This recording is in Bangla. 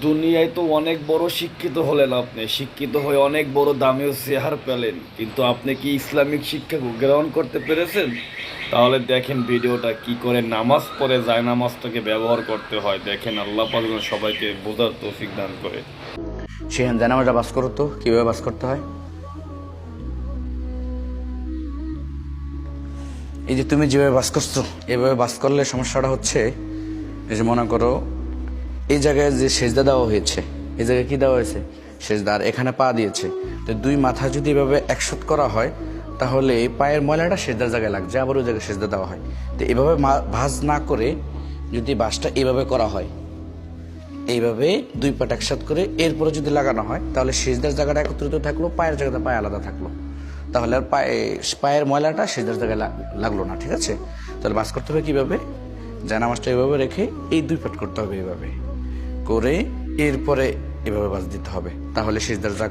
দুনিয়ায় তো অনেক বড় শিক্ষিত হলেন, আপনি শিক্ষিত হয়ে অনেক বড় দামিও চেহার পেলেন, কিন্তু আপনি কি ইসলামিক শিক্ষা গ্রহণ করতে পেরেছেন? তাহলে দেখেন ভিডিওটা কি করে নামাজ পড়ে যায় নামাজটাকে ব্যবহার করতে হয়। দেখেন, আল্লাহ পাক যেন সবাইকে বোঝার তৌফিক দান করে। সেখানে জানামাজটা বাস করো তো কিভাবে বাস করতে হয়। এই যে তুমি যেভাবে বাস করছো, এভাবে বাস করলে সমস্যাটা হচ্ছে, এই যে মনে করো এই জায়গায় যে সেজদা দেওয়া হয়েছে, এই জায়গায় কি দেওয়া হয়েছে, সেজদা, আর এখানে পা দিয়েছে। তো দুই মাথা যদি এভাবে একসাথে করা হয়, তাহলে এই পায়ের ময়লাটা সেজদার জায়গায় লাগছে, আবার ওই জায়গায় সেজদা দেওয়া হয়। তো এভাবে ভাঁজ না করে যদি বাসটা এভাবে করা হয়, এইভাবে দুই পাট একসাথে করে এরপরে যদি লাগানো হয়, তাহলে সেজদার জায়গাটা একত্রিত থাকলো, পায়ের জায়গাটা পায়ে আলাদা থাকলো। তাহলে আর পায়ের ময়লাটা সেজদার জায়গায় লাগলো না। ঠিক আছে, তাহলে বাস করতে হবে কিভাবে, জানামাজটা এভাবে রেখে এই দুই পাট করতে হবে, এভাবে করে এরপরে এভাবে বাস দিতে হবে, তাহলে সেজদার জায়গা